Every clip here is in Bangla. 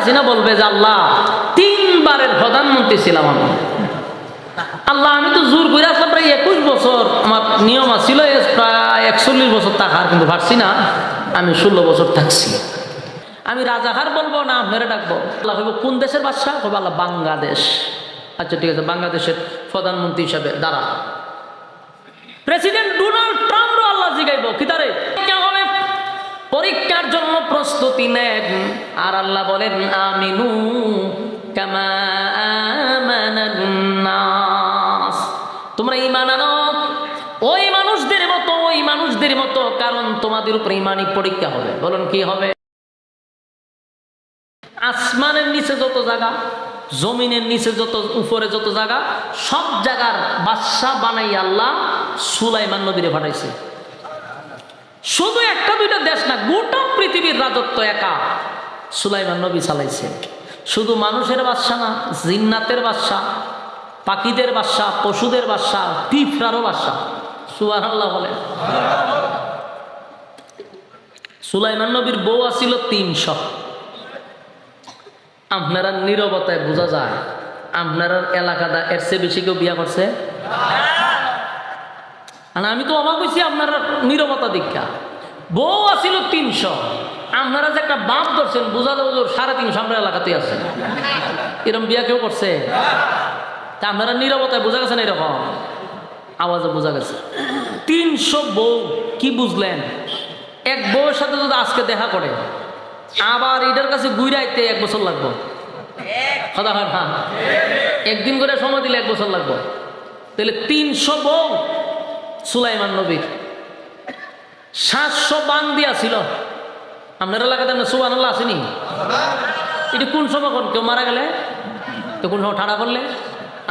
হাসিনা বলবে যে আল্লাহ 3 বারের প্রধানমন্ত্রী ছিলাম আমি, আল্লাহ আমি তো জোর করে আসলাম প্রায় 21 বছর, আমার নিয়ম ছিল প্রায় 41 বছর থাকার, কিন্তু পারছি না, আমি 16 বছর থাকছি। আমি রাজাহার বলবো না আপনারা ডাকবো? আল্লাহ হইব কোন দেশের বাদশাহ? হবে আল্লাহ বাংলাদেশ। আচ্ছা ঠিক আছে, বাংলাদেশের প্রধানমন্ত্রী হিসাবে দাঁড়া। প্রেসিডেন্ট ডোনাল্ড ট্রাম্পও আল্লাহ জিগাইব কি তারে হবে, পরীক্ষার জন্য প্রস্তুতি নেন। আর আল্লাহ বলেন আমিনু কামা আমানান নাস, তোমরা ঈমান আনো ওই মানুষদের মতো, কারণ তোমাদের উপর ঈমানি পরীক্ষা হবে। বলুন কি হবে? আসমানের নিচে যত জায়গা, জমিনের নিচে যত, উপরে যত জায়গা, সব জায়গার বাদশাহ বানাই আল্লাহ সুলাইমান নবীরে পাঠাইছে। শুধু একটা দুইটা দেশ না, গোটা পৃথিবীর রাজত্ব একা সুলাইমান নবী চালাইছে। শুধু মানুষের বাদশা না, জিন্নাতের বাদশা, পাখিদের বাদশা, পশুদের বাদশা, পিঁপড়ারও বাদশা। সুবহানাল্লাহ বলে। সুলাইমান নবীর বউ আছিল 300। আপনারা নীরবতায় বোঝা যায় আপনার এলাকাটা এর চেয়ে বেশি কেউ বিয়া করছে। আর আমি তো অবাক হয়েছি আপনারা নীরবতা দীক্ষা। বউ আছিল 300, আপনারা যে একটা বাপ ধরছেন, বোঝা যাবে 350 আপনার এলাকাতেই আছে। এরকম বিয়া কেউ করছে? তা আপনারা নীরবতায় বোঝা গেছে না? এরকম আওয়াজে বোঝা গেছে। 300 বউ, কি বুঝলেন? এক বউয়ের সাথে যদি আজকে দেখা করে, আবার এটার কাছে গুইরাইতে 1 বছর লাগবো। কথা হয় না? একদিন করে সময় দিলে 1 বছর লাগবো। তাহলে 300 বউ সুলাইমান নবীর। 700 বান্দি ছিল। আপনার এলাকাতে আপনার সুবহানাল্লাহ আসেনি? এটা কোন সময় কেউ মারা গেলে, তো কোন সময় ঠাড়া করলে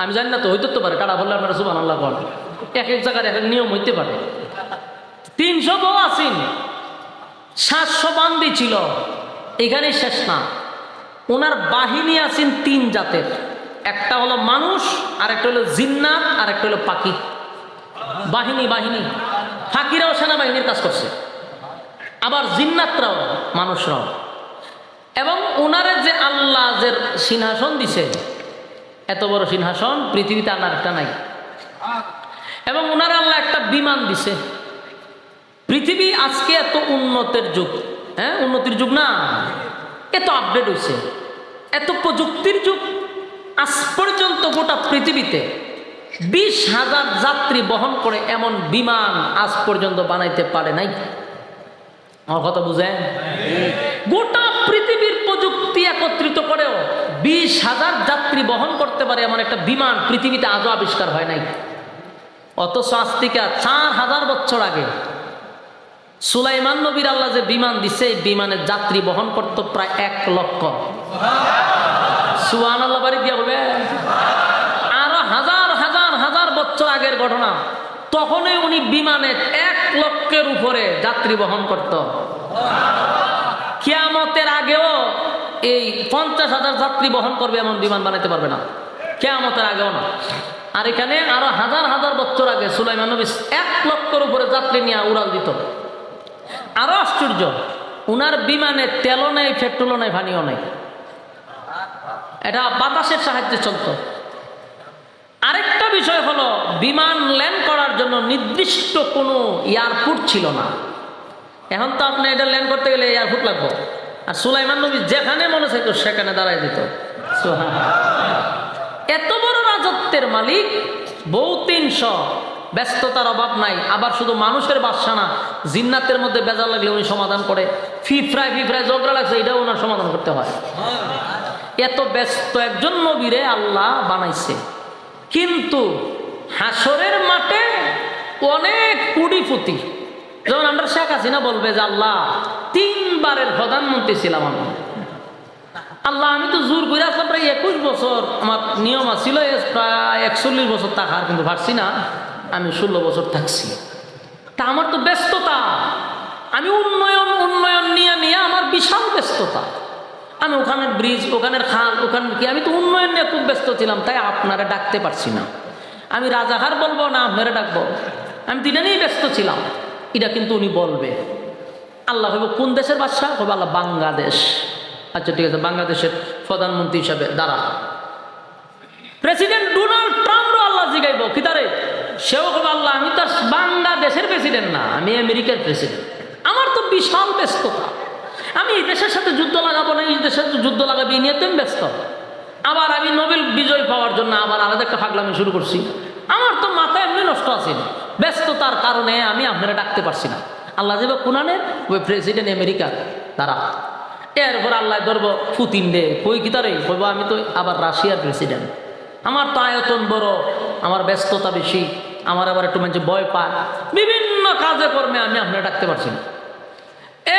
আমি জানি না, তো হইতে পারে ঠাড়া করলে আপনারা সুবহানাল্লাহ করেন। এক এক জায়গার এক এক নিয়ম হইতে পারে। 300 বউ আসেন, 700 বান্দি ছিল। এখানে শেষ না, ওনার বাহিনী আছেন 3 জাতের। একটা হলো মানুষ, আর একটা হলো জিন্নাত, আর একটা হলো পাখি। বাহিনী পাখিরাও সেনাবাহিনীর কাজ করছে, আবার জিন্নাতরাও, মানুষরাও। এবং ওনারে যে আল্লাহ যে সিংহাসন দিছে, এত বড় সিংহাসন পৃথিবীতে আর একটা নাই। এবং ওনার আল্লাহ একটা বিমান দিছে। পৃথিবী আজকে এত উন্নতির যুগ, হ্যাঁ উন্নতির যুগ না, এত আপডেট হয়েছে, এত প্রযুক্তির যুগ। আজ পর্যন্ত গোটা পৃথিবীতে 20,000 যাত্রী বহন করে এমন বিমান আজ পর্যন্ত বানাইতে পারে নাই। আমার কথা বুঝেন? গোটা পৃথিবীর প্রযুক্তি একত্রিত করেও 20,000 যাত্রী বহন করতে পারে এমন একটা বিমান পৃথিবীতে আজও আবিষ্কার হয় নাই। অথচ আজ থেকে 4000 বছর আগে সুলাইমান নবীর আল্লাহ যে বিমান দিছে, এই বিমানের যাত্রী বহন করত প্রায় 1 লক্ষ। সুবহানাল্লাহ বাড়ি দিয়া বলবে। আরো হাজার হাজার হাজার বছর আগের ঘটনা, তখনই উনি বিমানে 1 লক্ষের উপরে যাত্রী বহন করত। কিয়ামতের আগেও এই 50,000 যাত্রী বহন করবে এমন বিমান বানাইতে পারবে না, কিয়ামতের আগেও না। আর এখানে আরো হাজার হাজার বছর আগে সুলাইমান নবী 1 লক্ষের উপরে যাত্রী নিয়ে উড়াল দিত। আরো আশ্চর্য, উনার বিমানে তেলও নেই, পেট্রোলও নেই, পানিও নেই, এটা বাতাসের সাহায্যে চলত। আরেকটা বিষয় হলো, বিমান ল্যান্ড করার জন্য নির্দিষ্ট কোনো এয়ারপোর্ট ছিল না। এখন তো আপনি এটা ল্যান্ড করতে গেলে এয়ারপোর্ট লাগবে। আর সুলাইমান নবী যেখানে মনে চাইত সেখানে দাঁড়াই দিত। এত বড় রাজত্বের মালিক, বউ 300, ব্যস্ততার অভাব নাই। আবার শুধু মানুষের বাদশা না, জিন্নাতের মধ্যে বেজার লাগলে উনি সমাধান করে। ফিফরায় ঝগড়া লাগছে, এটাও ওনার সমাধান করতে হয়। এত ব্যস্ত একজন নবীরে আল্লাহ বানাইছে। কিন্তু হাসরের মাঠে অনেক কোটিপতি, যেমন আমরা শেখ হাসিনা বলবে যে আল্লাহ 3 বারের প্রধানমন্ত্রী ছিলাম আমি, আল্লাহ আমি তো জোর করে আসলাম প্রায় 21 বছর, আমার নিয়ম ছিল প্রায় 41 বছর থাকার, কিন্তু পারছি না, আমি 16 বছর থাকছি। তা আমার তো ব্যস্ততা, আমি উন্নয়ন নিয়ে আমার বিশাল ব্যস্ততা। আমি ওখানের ব্রিজ, ওখানের খাল, ওখানে কি, আমি তো উন্নয়ন নিয়ে খুব ব্যস্ত ছিলাম, তাই আপনারা ডাকতে পারছি না। আমি রাজাহার বলবো না আপনারা ডাকবো? আমি তো এটা নিয়েই ব্যস্ত ছিলাম। এটা কিন্তু উনি বলবে। আল্লাহ হইব কোন দেশের বাদশাহ? হবে আল্লাহ বাংলাদেশ। আচ্ছা ঠিক আছে, বাংলাদেশের প্রধানমন্ত্রী হিসাবে দাঁড়া। প্রেসিডেন্ট ডোনাল্ড ট্রাম্পও আল্লাহ জিগাইব কি তারে, সেও হবে আল্লাহ আমি তো বাংলাদেশের প্রেসিডেন্ট না, আমি আমেরিকার প্রেসিডেন্ট, আমার তো বিশাল ব্যস্ততা, আমি এই দেশের সাথে যুদ্ধ লাগাবো না, এই দেশের সাথে যুদ্ধ লাগাবি নিয়ে তো ব্যস্ত। আবার আমি নোবেল বিজয় পাওয়ার জন্য আবার আলাদা একটা ফাগলামি শুরু করছি, আমার তো মাথা এমনি নষ্ট আছে, ব্যস্ততার কারণে আমি আপনারা ডাকতে পারছি না। আল্লাহ যাবে কোনানের ওই প্রেসিডেন্ট আমেরিকার তারা, এরপর আল্লাহ ধরবো পুতিন রে, কই কি তারে কইব আমি তো আবার রাশিয়ার প্রেসিডেন্ট, আমার তো আয়তন বড়, আমার ব্যস্ততা বেশি, আমার আবার একটু মানে ভয় পায়, বিভিন্ন কাজে কর্মে আমি আপনারা ডাকতে পারছি না।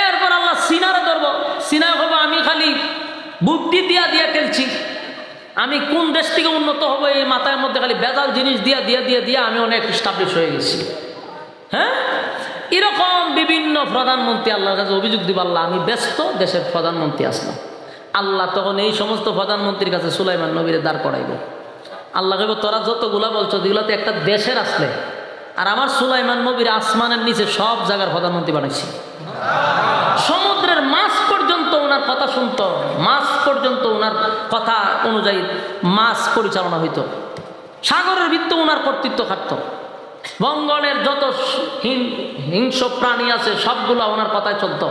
এরপর আল্লাহ সিনারে ধরবো, সিনা হবো আমি খালি বুদ্ধি দিয়া দিয়া খেলছি, আমি কোন দেশ থেকে উন্নত হবো এই মাথার মধ্যে খালি বেজাল জিনিস দিয়া দিয়া দিয়া দিয়া আমি অনেক স্টাবলিশ হয়ে গেছি। হ্যাঁ, এরকম বিভিন্ন প্রধানমন্ত্রী আল্লাহর কাছে অভিযোগ দিব, আল্লাহ আমি ব্যস্ত, দেশের প্রধানমন্ত্রী আসলাম। আল্লাহ তখন এই সমস্ত প্রধানমন্ত্রীর কাছে সুলাইমান নবীরে দাঁড় করাইব। আল্লাহ কইব তোরা যতগুলা বলছো এগুলো তো একটা দেশের আসলে, আর আমার সুলাইমান নবীর আসমানের নিচে সব জায়গার প্রধানমন্ত্রী বানাইছি। সমুদ্রের মাছ পর্যন্ত ওনার কথা শুনত, মাছ পর্যন্ত ওনার কথা অনুযায়ী মাছ পরিচালনা হইত, সাগরের ভিত্তি ওনার কর্তৃত্ব খাটত, বঙ্গলের যত হিংস্র প্রাণী আছে সবগুলো ওনার কথায় চলত।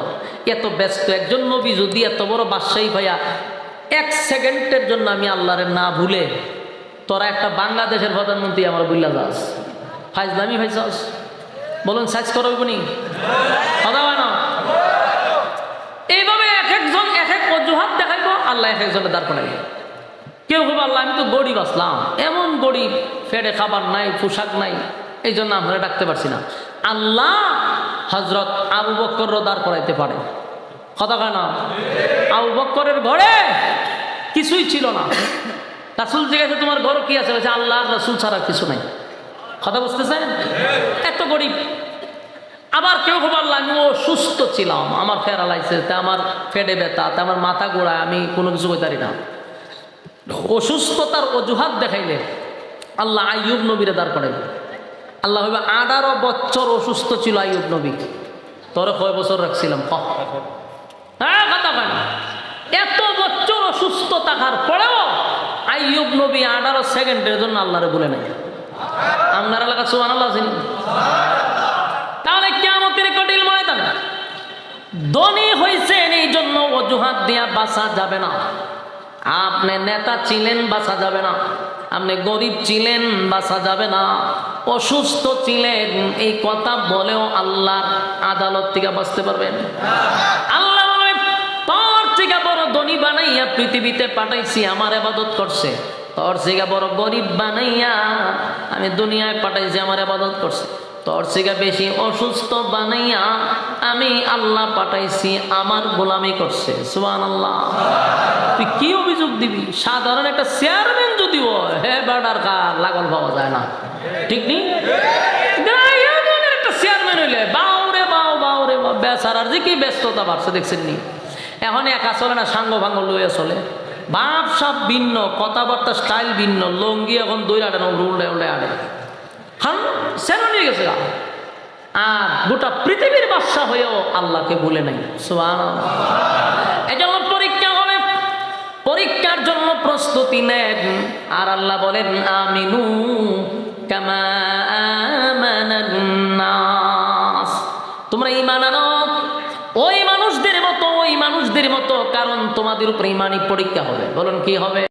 এত ব্যস্ত একজন নবী যদি এত বড় বাদশাহী ভাইয়া, এক সেকেন্ডের জন্য আমি আল্লাহরে না ভুলে তোরা একটা বাংলাদেশের প্রধানমন্ত্রী আমার বুল্লা যাস, ফাইজলামি ফাইসাস, বলুন সাইজ করবো নি কথা হয় না। এইভাবে এক একজন এক এক অজুহাত দেখাইব, আল্লাহ এক একজনের দাঁড় করাইব। কেউ কেউ আল্লাহ আমি তো গরিব আসলাম, এমন গরিব ফেডে খাবার নাই, পোশাক নাই, এই জন্য আমরা ডাকতে পারছি না। আল্লাহ হজরত আবু বকরও দাঁড় করাইতে পারে, কথা কয় না। আবু বকরের ঘরে কিছুই ছিল না, রাসূল জিজ্ঞাসা তোমার ঘর কি আছে, বলছে আল্লাহ রাসূল ছাড়া কিছু নাই, কথা বুঝতেছেন, এত গরিব। আবার কেউ কেউ আল্লাহ আমি অসুস্থ ছিলাম, আমার প্যারালাইসিস, আমার পেটে ব্যথা, আমার মাথা গোড়ায়, আমি কোনো কিছু করতে পারি না, অসুস্থতার অজুহাত দেখাইলে আল্লাহ আইয়ুব নবীরে দাঁড় করাইবে। আল্লাহ হইবে 18 বছর অসুস্থ ছিল আইয়ুব নবী, তোরে কয় বছর রাখছিলাম, হ্যাঁ কথা কয় না। এত বছর অসুস্থ থাকার পরেও আইয়ুব নবী 18 সেকেন্ডের জন্য আল্লাহরে বলে নাই। আপনার এলাকা সুবহানাল্লাহ আছেন? তাহলে কিয়ামতের কঠিন ময়দানে ধনী হয়েছেন এই জন্য অজুহাত দিয়া বাঁচা যাবে না। আপনি নেতা ছিলেন বাঁচা যাবে না, আপনি গরিব ছিলেন বাঁচা যাবে না, অসুস্থ ছিলেন এই কথা বলেও আল্লাহর আদালত থেকে বাঁচতে পারবেন। আল্লাহ তোর থেকে বড় ধনী বানাইয়া পৃথিবীতে পাঠাইছি, আমার ইবাদত করছে, তোর থেকে বড় গরিব বানাইয়া আমি দুনিয়ায় পাঠাইছি, আমার ইবাদত করছে, তোর থেকে বেশি অসুস্থ বানাইয়া আমি আল্লাহ পাঠাইছি, আমার গোলামি করছে। সুবহানাল্লাহ। তুই কি অভিযোগ দিবি? সাধারণ একটা চেয়ারম্যান যদিও হে বেড়ার কার লাগল পাওয়া যায় না, ঠিক নেই? একটা চেয়ারম্যান হইলে বাউরে বাউ বাউরে বাউ, বেচারার যে কি ব্যস্ততা বাড়ছে দেখছেন নি। এখন একা চলে না, সাঙ্গ ভাঙ্গ লইয়া চলে, বাপ সব ভিন্ন, কথাবার্তা স্টাইল ভিন্ন, লঙ্গি এখন দই আড়ে না, উল্টে উল্টে আড়ে, হ্যাঁ সেরা নিয়ে গেছে। আর গোটা পৃথিবীর বাদশা হয়েও আল্লাহকে ভুলে নাই। সুবহানাল্লাহ। এজন্য পরীক্ষা হবে, পরীক্ষার জন্য প্রস্তুতি নেন। আর আল্লাহ বলেন আমিনু কামা আমানান নাস, তোমরা ঈমান আনো ওই মানুষদের মতো, ওই মানুষদের মতো, কারণ তোমাদের উপরে ঈমানি পরীক্ষা হবে। বলুন কি হবে?